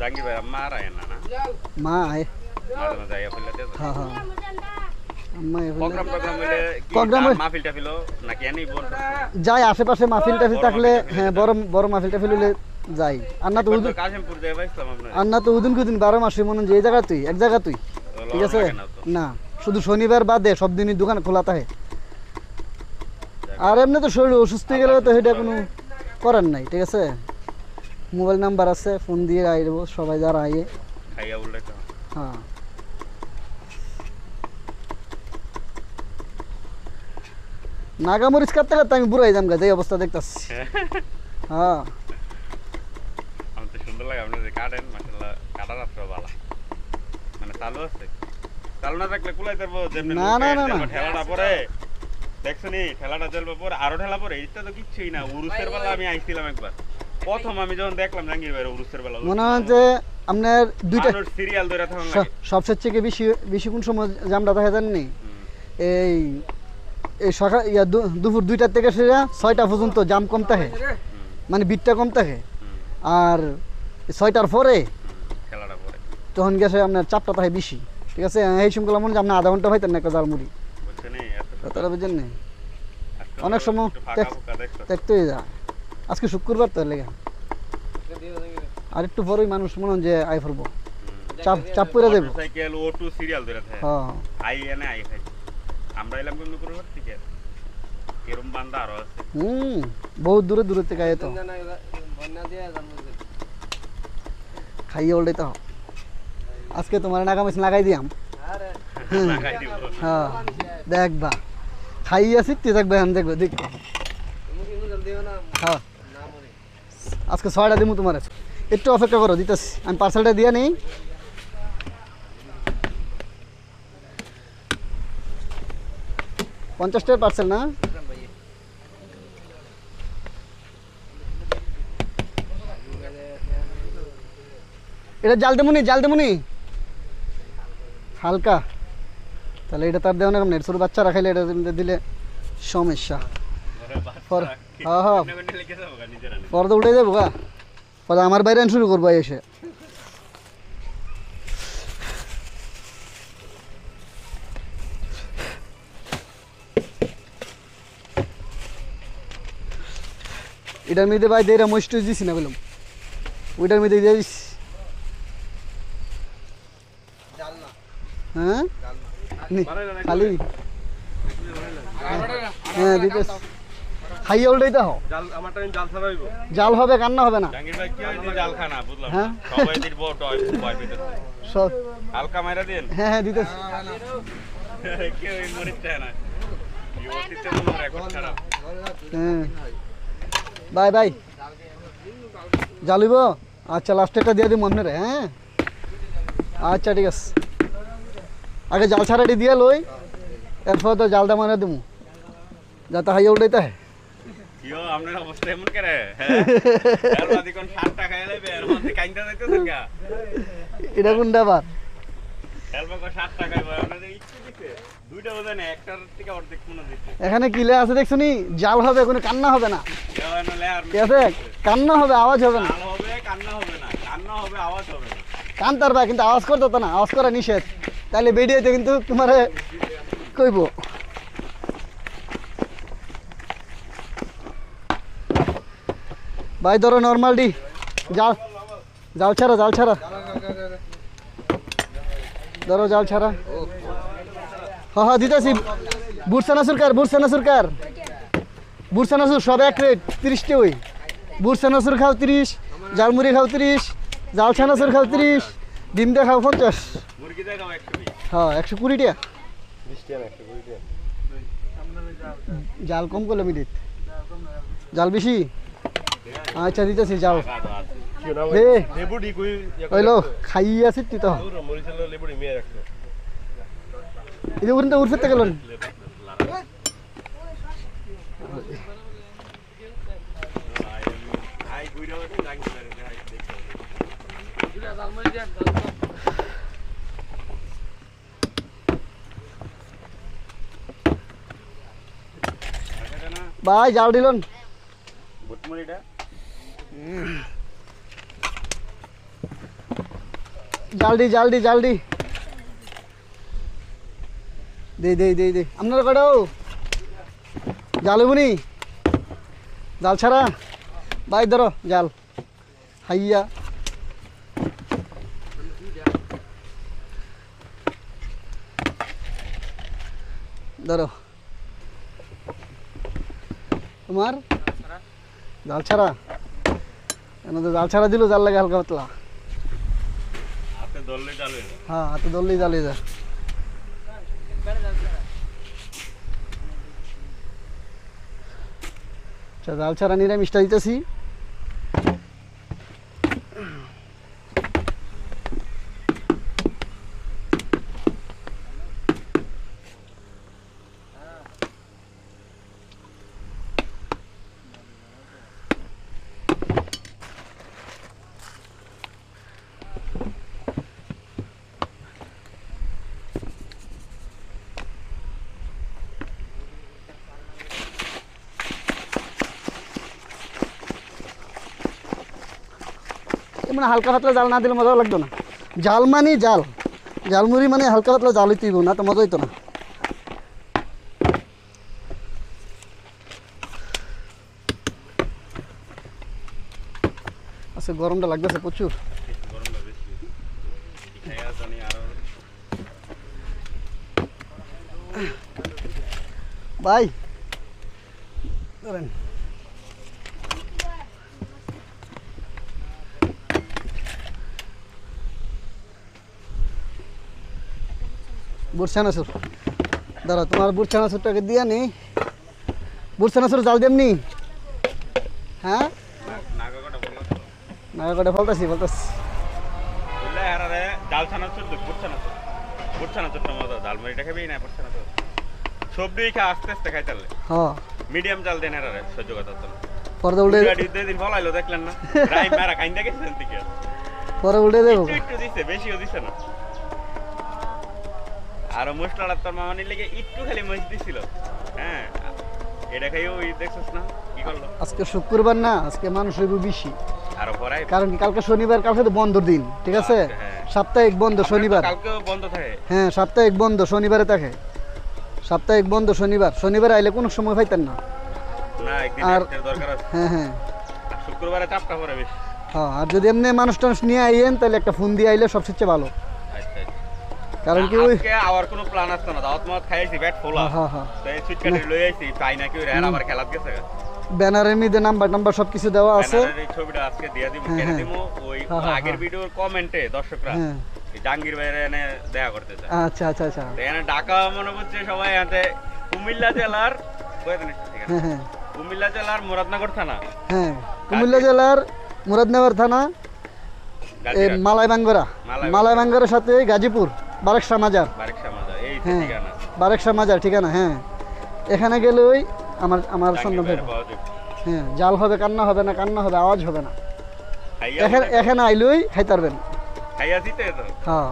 জাঙ্গি ভাই মা রায় না না মা আয় মাঝে মাঝে আইয়া ফেলতে হ্যাঁ হ্যাঁ আম্মা প্রোগ্রাম হইলে প্রোগ্রামে মাহফিল টাফিল নাকি এনি বল যাই আশেপাশে মাহফিল টাফিল থাকলে হ্যাঁ বড় বড় মাহফিল টাফিল হলে যাই আর না তো কাশিমপুর যাই পাইছিলাম আপনার আর না তো উদিন কুদিন 12 মাসে মনে যে জায়গা তুই এক জায়গা তুই ঠিক আছে না শুধু শনিবার বাদে সব দিনই দোকান খোলা থাকে আর এমনি তো শরীর অসুস্থ হয়ে গেলে তো সেটা কোনো করার নাই ঠিক আছে মোবাইল নাম্বার আছে ফোন দিয়ে আইব সবাই যারা আইয়ে খাইয়া বললে হ্যাঁ নাগামরিচ কাটতে কাটতে আমি বুড়াই যাম গা যে অবস্থা দেখতাছি হ্যাঁ আমি তো সুন্দর লাগে আপনি যে কাটেন মাশাআল্লাহ কাটার রাস্তা ভালো মানে চালু আছে চালু না থাকলে কুলাই দেবো যেমনি না না না না ঠেলাটা পরে দেখছনি ঠেলাটা চলবে পরে আরো ঠেলা পরে এটা তো কিছুই না উরুসের বেলা আমি আইছিলাম একবার প্রথম আমি যখন দেখলাম জাঙ্গির ভাই উরুসের বেলা মনে হয় যে আপনার দুইটা সিরিয়াল ধরে থাকুন লাগে সবচেয়ে থেকে বেশি বেশি কোন সময় জামটা দেখা জাননি এই এই সকাল দুপুর 2টা থেকে সেরা 6টা পর্যন্ত জাম কম থাকে মানে বিটটা কম থাকে আর 6টার পরে খেলাটা পরে তখন গেছে আপনার চাপটা থাকে বেশি ঠিক আছে এই সময়গুলো মনে হয় আপনি আধা ঘন্টা হইতেন না একটা জালমুড়ি বুঝছেন তারা বুঝছেন না অনেক সময় দেখতেই যায় আজকে শুক্রবার তো লেগে আর একটু পরেই মানুষ মনে হয় যে আই ফেলবো চাপ করে দেবো সাইকেল O2 সিরিয়াল ধরে থাকে হ্যাঁ আই এনে আই খাই আমরা এলাম কিন্তু করে ঠিক আছে এরকম বান্দা আরো আছে বহুত দূরে দূরে থেকে আয় তো খাইয়ে ওল্ডে তো আজকে তোমার নাগামিস লাগাই দিয়াম হ্যাঁ দেখবা খাইয়ে আসি তুই দেখবে আমি দেখবে দেখ হ্যাঁ আজকে 6টা দিমু তোমার একটু অপেক্ষা করো দিতেছি আমি পার্সেলটা দিয়ে নেই $50 পার্সেল না এটা জাল দেমুনি হালকা তাহলে এটা তার দেওয়া না কেমন ছোট বাচ্চারা খাইলে এটা দিলে সমস্যা হ্যাঁ হ্যাঁ পরে তো উঠে যাবো গা পরে আমার বাইরে শুরু করবো এসে এটার মধ্যে ভাই দেড়া মস্ট দিছি না বললাম ওইটার মধ্যে দিয়ে দিস হ্যাঁ খালি হ্যাঁ দিতেছ খাইয়ে উল্টাই তো জাল হবে কান্না হবে না হ্যাঁ সব হালকা মাইরা দেন হ্যাঁ হ্যাঁ দিতেছ কেউ মরিচ চায় না ইউটিতে মনে রেকর্ড খারাপ হ্যাঁ বাই বাই জালিব আচ্ছা লাস্টেরটা দিয়ে দিই মনে রে হ্যাঁ আচ্ছা ঠিক আছে আগে জাল ছাড়াটি দিয়ে লই এরপর তো জালটা মারা দিমু যাতে হাইয়া উঠাইতে হয় ইয়ো আপনার অবস্থা এমন করে হ্যাঁ এর বাদি কোন 60 টাকা এলাইবে এর মধ্যে কাইন্দা যাইতেছেন গা এটা কোনটা আবার এলবা কো 60 টাকা ভাই আপনাদের ইচ্ছে দিতে দুইটা বোঝেন একটার থেকে অর্ধেক মনে দিতে এখানে কিলে আছে দেখছনি জাল হবে কোনো কান্না হবে না ইয়ো নলে আর ঠিক আছে কান্না হবে আওয়াজ হবে না জাল হবে কান্না হবে না কান্না হবে আওয়াজ হবে না কান্তার ভাই কিন্তু আওয়াজ করতে তো না আওয়াজ করা নিষেধ তাহলে ভিডিওতে কিন্তু তোমারে কইব ভাই ধরো নরমাল ডি জাল জাল ছাড়া ধরো জাল ছাড়া হ্যাঁ হ্যাঁ দিতেছি বুরসানা সরকার সব এক রেট 30 ওই বুরসানা সর খাও 30 জালমুড়ি খাও 30 জাল ছানাসুর খাও 30 ডিম দিয়ে খাও 50 মুরগি দিয়ে খাও 120 হ্যাঁ 120 টাকা 20 টাকা 120 টাকা জাল কম করলে মিনিট জাল বেশি আচ্ছা দিতেছি যাও লেবুডি কই হইলো খাই আছে তুই তো মরিচের লেবুডি মেয়ে রাখছো এই উড়নটা উড়তে গেল আই গুইরা বসে জাঙ্গি করে হাই দেখো দুটা জালমুড়ি দেন ভাই জাল দিলন বুটমুড়িটা জাল দি দে আপনারা কটাও জাল হইবনি জাল ছাড়া ভাই ধরো জাল হাইয়া ধরো তোমার জাল ছাড়া কেন তো জাল ছাড়া দিল জাল লাগে হালকা পাতলা হাতে ধরলে জাল হয়ে যায়। হ্যাঁ হাতে ধরলেই জাল হয়ে যায় আচ্ছা জাল ছাড়া নিরামিষটা দিতেছি মানে হালকা পাতলা জাল না দিলে মজা লাগতো না জাল মানে জালমুড়ি মানে হালকা পাতলা জাল হইতেই না তো মজা হইতো না আচ্ছা গরমটা লাগতেছে প্রচুর গরমটা বেশি খাইয়া জানি আরো ভাই ধরেন বুড়ছানাসুর দাঁড়া তোমার বুড়ছানাসুরটাকে দিয়া নি বুড়ছানাসুর জাল দেমনি হ্যাঁ নাগা কটা বললো নাগা কটা ফলতাছি বুঝলে হারারে জাল ছানা চুর তো বুড়ছানা চুরটা মজা জালমুড়িটা খাবেই না বুড়ছানা চুর সবজি খা আস্তে আস্তে খাই তাহলে হ্যাঁ মিডিয়াম জাল দেন হারারে সহ্য কথা তো পরে উল্টে দিন ফলাইলো দেখলেন না রাই মারা কাইন্দা গেছেন থেকে পরে উল্টে দেবো একটু দিছে বেশিও দিছে না আর মশলাটা তোর মামা নিলে একটু খালি মরিচ দিছিল হ্যাঁ এটা খাইও ওই দেখছিস না কি করলো আজকে শুক্রবার না আজকে মানুষ হইব বেশি আরো পরে কারণ কি কালকে শনিবার কালকে তো বন্ধ দিন ঠিক আছে আচ্ছা, হ্যাঁ। সাপ্তাহিক বন্ধ শনিবার কালকেও বন্ধ থাকে হ্যাঁ সাপ্তাহিক বন্ধ শনিবারে থাকে সাপ্তাহিক বন্ধ শনিবার আইলে কোনো সময় পাইতেন না না একদিন আর একটা দরকার আছে হ্যাঁ হ্যাঁ আর শুক্রবারে চাপটা পড়ে বেশি হ্যাঁ আর যদি এমনি মানুষ টানুষ নিয়ে আইয়েন তাহলে একটা ফোন দিয়ে আইলে সবচেয়ে ভালো আচ্ছা কারণ কি ওই আজকে আবার কোনো প্ল্যান আসতো না দাওয়াত মাওয়াত খাইছি ব্যাট ফোলা হ্যাঁ হ্যাঁ তো এই সুইট কাটে লই আইছি পাই না কি ওরে আর আমার খেলাত গেছে ব্যানারের মধ্যে নাম্বার সব কিছু দেওয়া আছে ব্যানারের এই ছবিটা আজকে দিয়া দিব হ্যাঁ, কেন হ্যাঁ। দিব ওই হ্যাঁ, হ্যাঁ, আগের হ্যাঁ। ভিডিওর কমেন্টে দর্শকরা হ্যাঁ এই জাহাঙ্গীর ভাইয়ের এনে দেখা করতে চায় আচ্ছা আচ্ছা আচ্ছা তো এখানে ঢাকা মনে করছে সবাই হাতে কুমিল্লা জেলার কয়দিন ঠিক আছে হ্যাঁ হ্যাঁ কুমিল্লা জেলার মুরাদনগর থানা হ্যাঁ কুমিল্লা জেলার মুরাদনগর থানা এই গাজীপুর মালাইবাঙ্গরা মালাইবাঙ্গরা। মালাইবাঙ্গরের সাথে গাজীপুর বারেকশা মাজার বারিকশা মাজা এই হ্যাঁ ঠিকানা বারেকশা মাজার ঠিকানা হ্যাঁ এখানে গেলে ওই আমার জাহাঙ্গীর সন্ধান ভাইয়ের পাবো পাওয়া যাবে। হ্যাঁ জাল হবে কান্না হবে না কান্না হবে আওয়াজ হবে না খাইয়া এখানে আইলেই খাইতে পারবেন খাইয়া দিতে তো হ্যাঁ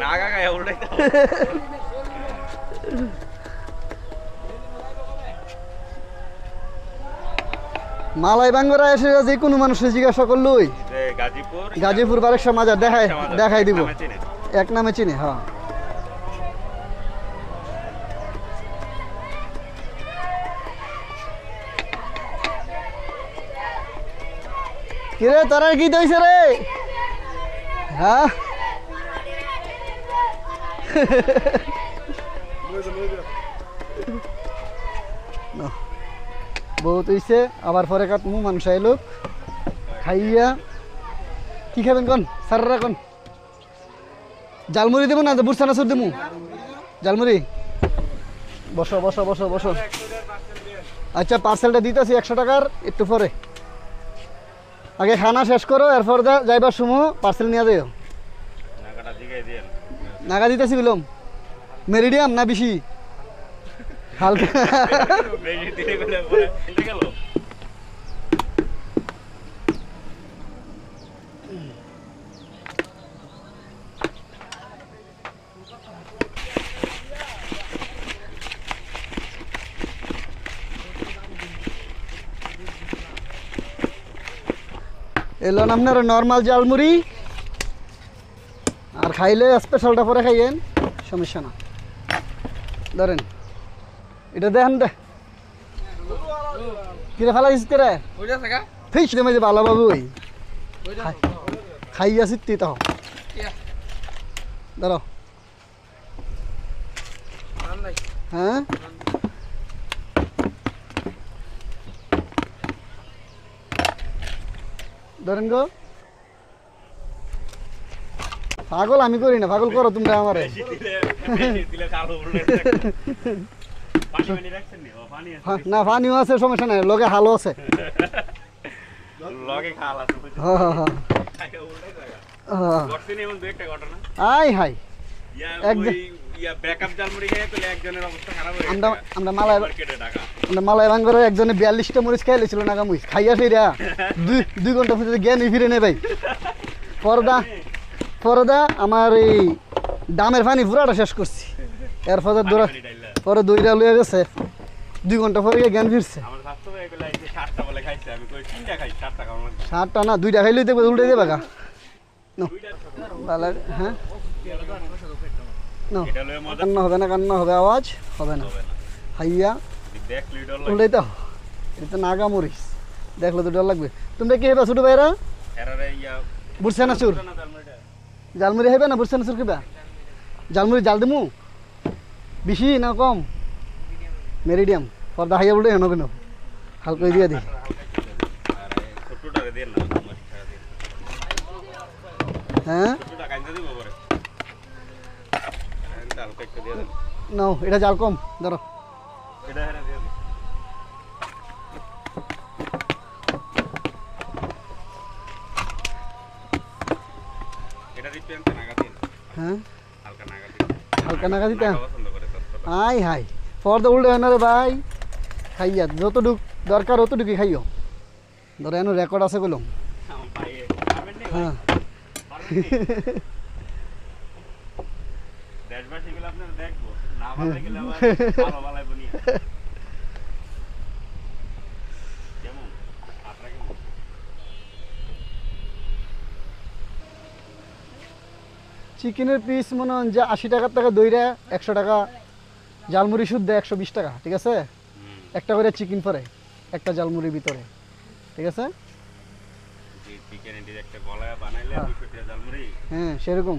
নাগা খাইয়া উল্টাই তো মালাইবাঙ্গরা এসে যে কোনো মানুষের জিজ্ঞাসা করলই যে গাজীপুর গাজীপুর বারেকশা মাজার দেখাই দিব নামে চিনে। এক নামে চিনি হ্যাঁ কিরে তোরা কি দইছে রে হ্যাঁ নাও। বহুত হইছে আবার পরে কাটমু মানুষ আইলো খাইয়া কি খাবেন কোন সাররা কোন জালমুড়ি দেবো না বুড়ছানা সুর দেবো জালমুড়ি বসো বসো বসো বসো আচ্ছা পার্সেলটা দিতেছি 100 টাকার একটু পরে আগে খানা শেষ করো এরপর যাইবার সময় পার্সেল নিয়ে যাও নাগাটা দিকে দিয়েন নাগা দিতেছি বিলম মেরিডিয়াম না বেশি হালকা বেশি দিলে বলে পরে চলে গেল এলো আপনার নর্মাল জালমুড়ি খাইলে স্পেশালটা পরে খাইয়েন, সমস্যা না। ধরেন এটা দেখেন দে কিরে ফেলা দিস রে ফিস দেমে যে ভালো বাবু ওই খাইয়া সিদ্ধি তো ধরো। হ্যাঁ ধরেন গো, পাগল আমি করি না, পাগল করো তোমরা আমারে। না পানিও আছে, সমস্যা নাই, লগে হালও আছে। আই হাই আমরা মালাই ভাঙ্গরে একজনে 42টা মরিচ খাই লেছিল নাগা মুই খাইয়া ফিরা 2 ঘন্টা পর্যন্ত জ্ঞানই ফিরে নেই ভাই। পরদা আমার এই ডামের পানি পুরাটা শেষ করছি, এর পরে দইটা লয়ে গেছে 2 ঘন্টা পরে গিয়ে জ্ঞান ফিরছে। 7টা না 2টা খাইলেই দেখবে উল্টে দেবে গা। হ্যাঁ কান্না হবে না, কান্না হবে, আওয়াজ হবে না। হাইয়া উল্টাই তো এটা নাগা মরিস দেখলে তো ডর লাগবে। তোমরা কি হেবা ছোট ভাইরা বুঝছে না চুর জালমুড়ি হেবে না, বুঝছে না চুর খেবা জালমুড়ি জাল দিমু বেশি না কম মেরিডিয়াম পর্দা হাইয়া উল্টে হেন কেন হালকা দিয়ে দিই। হ্যাঁ নাও এটা জাল কম ধরো। হ্যাঁ হালকা নাগা দিতে আই হাই পর্দা উল্টে হয় না রে ভাই। খাইয়া যতটুক দরকার অতটুকুই খাইও। ধরো এন রেকর্ড আছে বললাম। হ্যাঁ চিকেনের পিস মনে হয় যে 80 টাকার টাকা দইরা 100 টাকা, জালমুড়ি শুদ্ধ 120 টাকা, ঠিক আছে? একটা করে চিকেন পরে একটা জালমুড়ির ভিতরে, ঠিক আছে? হ্যাঁ সেরকম।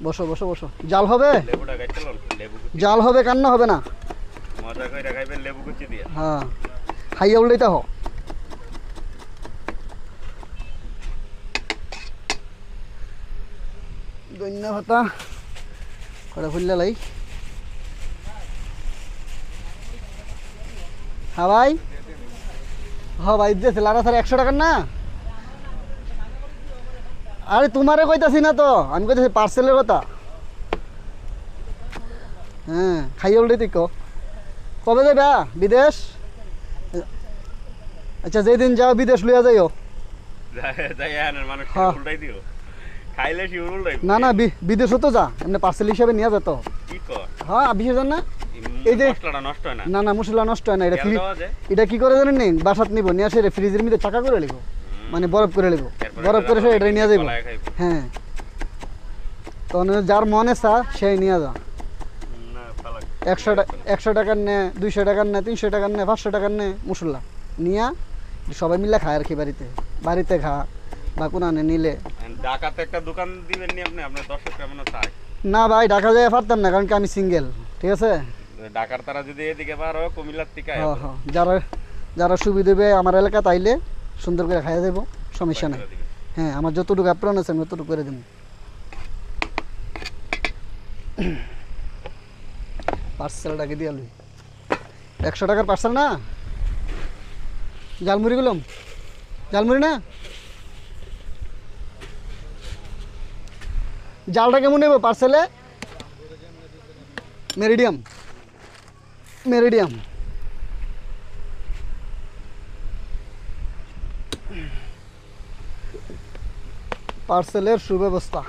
বসো বসো বসো, জাল হবে, জাল হবে, কান্না হবে না। হ্যাঁ খাইয়া উল্টাইতে হো। ধন্যা ভাতা করে ফুললে লাই। হ্যাঁ ভাই, হ্যাঁ ভাই দিয়েছে লাড়া স্যার 100 টাকার না। আরে তোমারে কইতাছি না তো, আমি কইতাছি পার্সেলের কথা। হ্যাঁ খাইয়া উল্টে দিক। কবে যাবা বিদেশ? আচ্ছা যেদিন যাও বিদেশ লইয়া যাইও। না না বিদেশ তো যা এমনি পার্সেল হিসাবে নিয়ে যেত। হ্যাঁ বিশেষ না এই যে না না মশলা নষ্ট হয় না, এটা কি করে জানেন নি? বাসাত নিব নিয়ে আসে ফ্রিজের মধ্যে চাকা করে লিখো, মানে বরফ করে লিখো, বরফ করে সে এটা নিয়ে যাইব। হ্যাঁ তখন যার মনে চা সেই নিয়ে যা। 100 টাকার নে, 200 টাকার নে, 300 টাকার নে, 500 টাকার নে মশলা নিয়া সবাই মিলে খায় আর কি। বাড়িতে খা বা কোন নিলে ঢাকাতে একটা দোকান দিবেন নি আপনি? আপনার দর্শক কেমন চায় না ভাই, ঢাকা যাই পারতাম না, কারণ কি আমি সিঙ্গেল, ঠিক আছে? ঢাকার তারা যদি এদিকে পারো কুমিল্লার থেকে যারা সুবিধা দেবে আমার এলাকা তাইলে সুন্দর করে খাইয়া দেবো, সমস্যা নেই। হ্যাঁ আমার যতটুকু অ্যাপ্রন আছে আমি ততটুকু করে দেবো। পার্সেলটাকে দিয়ে লই 100 টাকার পার্সেল না। জালমুড়ি গুলাম জালমুড়ি না, জালটা কেমন নেব পার্সেলে? Meridiem meridiem. পার্সেলের সুব্যবস্থা।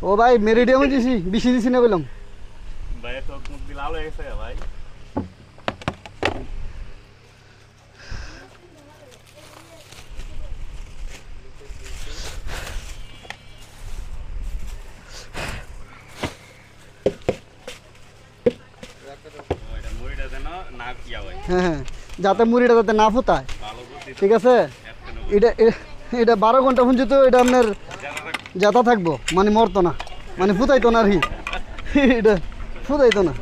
ও ভাই মেরিডিয়ামে দিছি, বেশি দিছি না বললাম। ভাই চোখ মুখ দিলে আলো হয়ে গেছে ভাই। ওইটা মুড়িটা যেন না ইয়া হয়, হ্যাঁ হ্যাঁ, যাতে মুড়িটা যাতে না ফুটায়, ভালো বুদ্ধি। ঠিক আছে। এটা এটা 12 ঘন্টা পর্যন্ত এটা আপনার জাতা থাকবো, মানে মরতো না, মানে ফুটাইতো না আর কি। এটা ফুটাইতো না,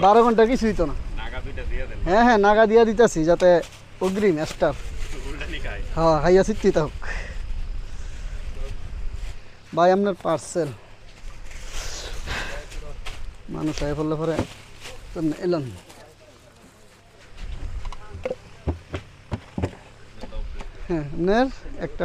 12 ঘন্টা কিছু হইতো না। নাগা দুইটা দিয়ে দেন, হ্যাঁ হ্যাঁ, নাগা দিয়া দিতেছি যাতে অগ্রিম স্টার। উল্টা নি খায়। হ্যাঁ হাইয়া সিদ্ধি হোক। ভাই আপনার পার্সেল মানুষ আয় পড়লে পরে এলাম। হ্যাঁ আপনার একটা